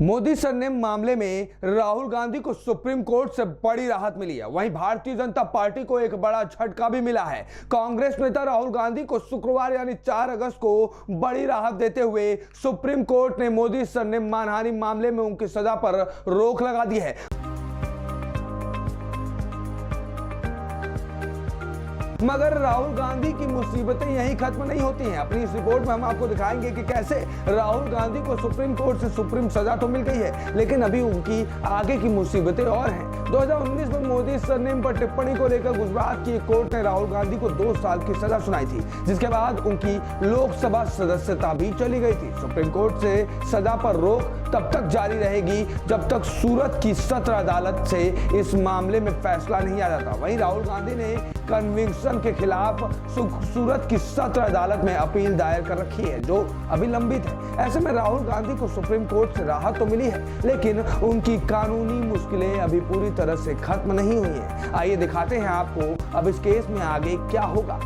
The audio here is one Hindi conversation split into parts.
मोदी सरनेम मामले में राहुल गांधी को सुप्रीम कोर्ट से बड़ी राहत मिली है। वहीं भारतीय जनता पार्टी को एक बड़ा झटका भी मिला है। कांग्रेस नेता राहुल गांधी को शुक्रवार यानी 4 अगस्त को बड़ी राहत देते हुए सुप्रीम कोर्ट ने मोदी सरनेम मानहानि मामले में उनकी सजा पर रोक लगा दी है। मगर राहुल गांधी की मुसीबतें यहीं खत्म नहीं होती हैं। अपनी इस रिपोर्ट में हम आपको दिखाएंगे कि कैसे राहुल गांधी को सुप्रीम कोर्ट से सुप्रीम सजा तो मिल गई है, लेकिन अभी उनकी आगे की मुसीबतें और हैं। 2019 में मोदी सरनेम पर टिप्पणी को लेकर गुजरात की कोर्ट ने राहुल गांधी को 2 साल की सजा सुनाई थी, जिसके बाद उनकी लोकसभा सदस्यता भी चली गई थी। सुप्रीम कोर्ट से सजा पर रोक तब तक जारी रहेगी जब तक सूरत की सत्र अदालत से इस मामले में फैसला नहीं आ जाता। वहीं राहुल गांधी ने कन्विक्शन के खिलाफ सूरत की सत्र अदालत में अपील दायर कर रखी है, जो अभी लंबित है। ऐसे में राहुल गांधी को सुप्रीम कोर्ट से राहत तो मिली है, लेकिन उनकी कानूनी मुश्किलें अभी पूरी तरह से खत्म नहीं हुई हैं। आइए दिखाते हैं आपको अब इस केस में आगे क्या होगा।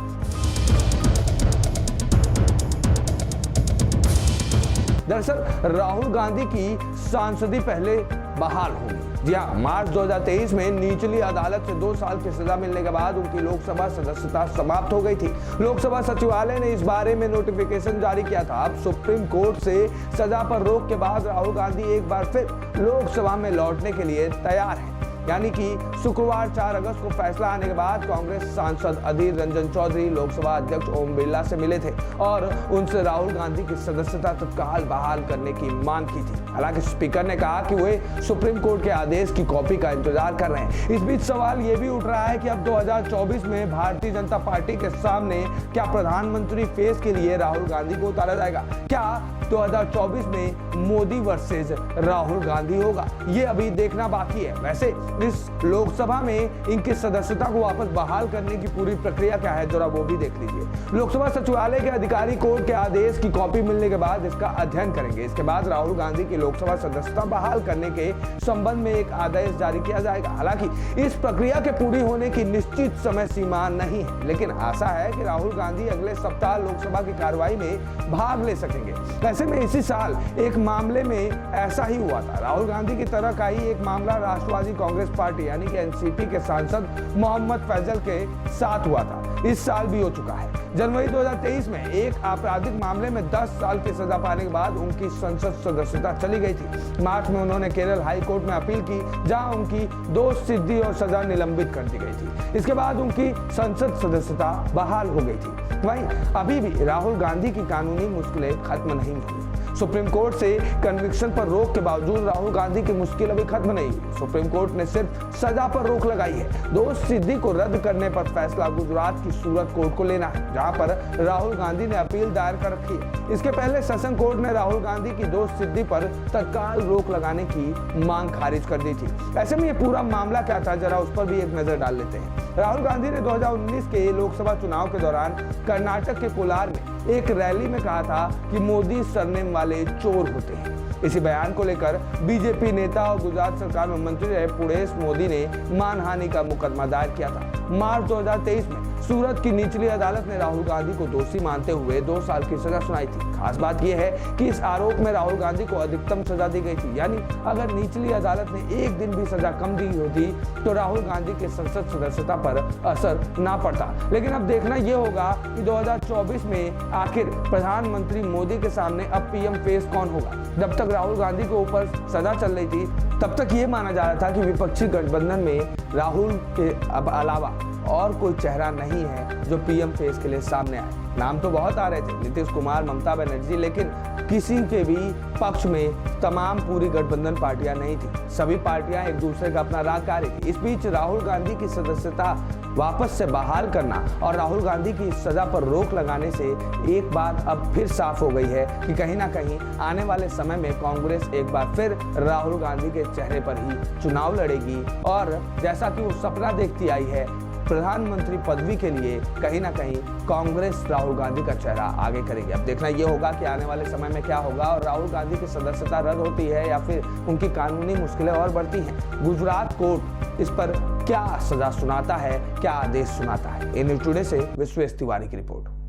दरअसल राहुल गांधी की सांसदी पहले बहाल होगी। जी हाँ, मार्च 2023 में निचली अदालत से 2 साल की सजा मिलने के बाद उनकी लोकसभा सदस्यता समाप्त हो गई थी। लोकसभा सचिवालय ने इस बारे में नोटिफिकेशन जारी किया था। अब सुप्रीम कोर्ट से सजा पर रोक के बाद राहुल गांधी एक बार फिर लोकसभा में लौटने के लिए तैयार है। यानी कि शुक्रवार 4 अगस्त को फैसला आने के बाद कांग्रेस सांसद अधीर रंजन चौधरी लोकसभा अध्यक्ष ओम बिरला से मिले थे और उनसे राहुल गांधी की सदस्यता तत्काल बहाल करने की मांग की थी। हालांकि स्पीकर ने कहा कि वे सुप्रीम कोर्ट के आदेश की कॉपी का इंतजार कर रहे हैं। इस बीच सवाल ये भी उठ रहा है कि अब 2024 में भारतीय जनता पार्टी के सामने क्या प्रधानमंत्री फेस के लिए राहुल गांधी को उतारा जाएगा? क्या 2024 में मोदी वर्सेस राहुल गांधी होगा? ये अभी देखना बाकी है। वैसे इस लोकसभा में इनकी सदस्यता को वापस बहाल करने की पूरी प्रक्रिया क्या है, जरा वो भी देख लीजिए। लोकसभा सचिवालय के अधिकारी कोर्ट के आदेश की कॉपी मिलने के बाद इसका अध्ययन करेंगे। इसके बाद राहुल गांधी की लोकसभा सदस्यता बहाल करने के संबंध में एक आदेश जारी किया जाएगा। हालांकि इस प्रक्रिया के पूरी होने की निश्चित समय सीमा नहीं है, लेकिन आशा है कि राहुल गांधी अगले सप्ताह लोकसभा की कार्रवाई में भाग ले सकेंगे। ऐसे में इसी साल एक मामले में ऐसा ही हुआ था। राहुल गांधी की तरह का ही एक मामला राष्ट्रवादी कांग्रेस पार्टी यानी कि एनसीपी के सांसद मोहम्मद फैजल के साथ हुआ था। इस साल भी हो चुका है। जनवरी 2023 में एक आपराधिक मामले में 10 साल की सजा पाने के बाद उनकी संसद सदस्यता चली गई थी। मार्च में उन्होंने केरल हाई कोर्ट में अपील की, जहां उनकी दोष सिद्धि और सजा निलंबित कर दी गई थी। इसके बाद उनकी संसद सदस्यता बहाल हो गई थी। वहीं अभी भी राहुल गांधी की कानूनी मुश्किलें खत्म नहीं हुई। सुप्रीम कोर्ट से कन्विक्शन पर रोक के बावजूद राहुल गांधी की मुश्किल अभी खत्म नहीं हुई। सुप्रीम कोर्ट ने सिर्फ सजा पर रोक लगाई है। दोष सिद्धि को रद्द करने पर फैसला गुजरात की सूरत कोर्ट को लेना है, जहां पर राहुल गांधी ने अपील दायर कर रखी है। इसके पहले सेशन कोर्ट ने राहुल गांधी की दोष सिद्धि पर तत्काल रोक लगाने की मांग खारिज कर दी थी। ऐसे में ये पूरा मामला क्या था, जरा उस पर भी एक नजर डाल लेते हैं। राहुल गांधी ने 2019 के लोकसभा चुनाव के दौरान कर्नाटक के कोलार में एक रैली में कहा था कि मोदी सरनेम वाले चोर होते हैं। इसी बयान को लेकर बीजेपी नेता और गुजरात सरकार में मंत्री रहे पुरेश मोदी ने मानहानि का मुकदमा दायर किया था। मार्च 2023 में सूरत की निचली अदालत ने राहुल गांधी को दोषी मानते हुए 2 साल की सजा सुनाई थी। खास बात यह है कि इस आरोप में राहुल गांधी को अधिकतम सजा दी गई थी, यानी अगर निचली अदालत ने एक दिन भी सजा कम दी होती तो राहुल गांधी के संसद सदस्यता पर असर ना पड़ता। लेकिन अब देखना यह होगा कि 2024 में आखिर प्रधानमंत्री मोदी के सामने अब पीएम फेस कौन होगा। जब तक राहुल गांधी के ऊपर सजा चल रही थी, तब तक ये माना जा रहा था कि विपक्षी गठबंधन में राहुल के अलावा और कोई चेहरा नहीं है जो पीएम फेस के लिए सामने आए। नाम तो बहुत आ रहे थे, नीतीश कुमार, ममता बनर्जी, लेकिन किसी के भी पक्ष में तमाम पूरी गठबंधन पार्टियां नहीं थी। सभी पार्टियां एक दूसरे का अपना राग कर रही थी। इस बीच राहुल गांधी की सदस्यता वापस से बहाल करना और राहुल गांधी की सजा पर रोक लगाने से एक बात अब फिर साफ हो गई है कि कहीं ना कहीं आने वाले समय में कांग्रेस एक बार फिर राहुल गांधी के चेहरे पर ही चुनाव लड़ेगी और जैसा कि वो सपना देखती आई है प्रधानमंत्री पदवी के लिए, कहीं ना कहीं कांग्रेस राहुल गांधी का चेहरा आगे करेगी। अब देखना यह होगा कि आने वाले समय में क्या होगा और राहुल गांधी की सदस्यता रद्द होती है या फिर उनकी कानूनी मुश्किलें और बढ़ती हैं। गुजरात कोर्ट इस पर क्या सजा सुनाता है, क्या आदेश सुनाता है। न्यूज़ टुडे से विश्वेश तिवारी की रिपोर्ट।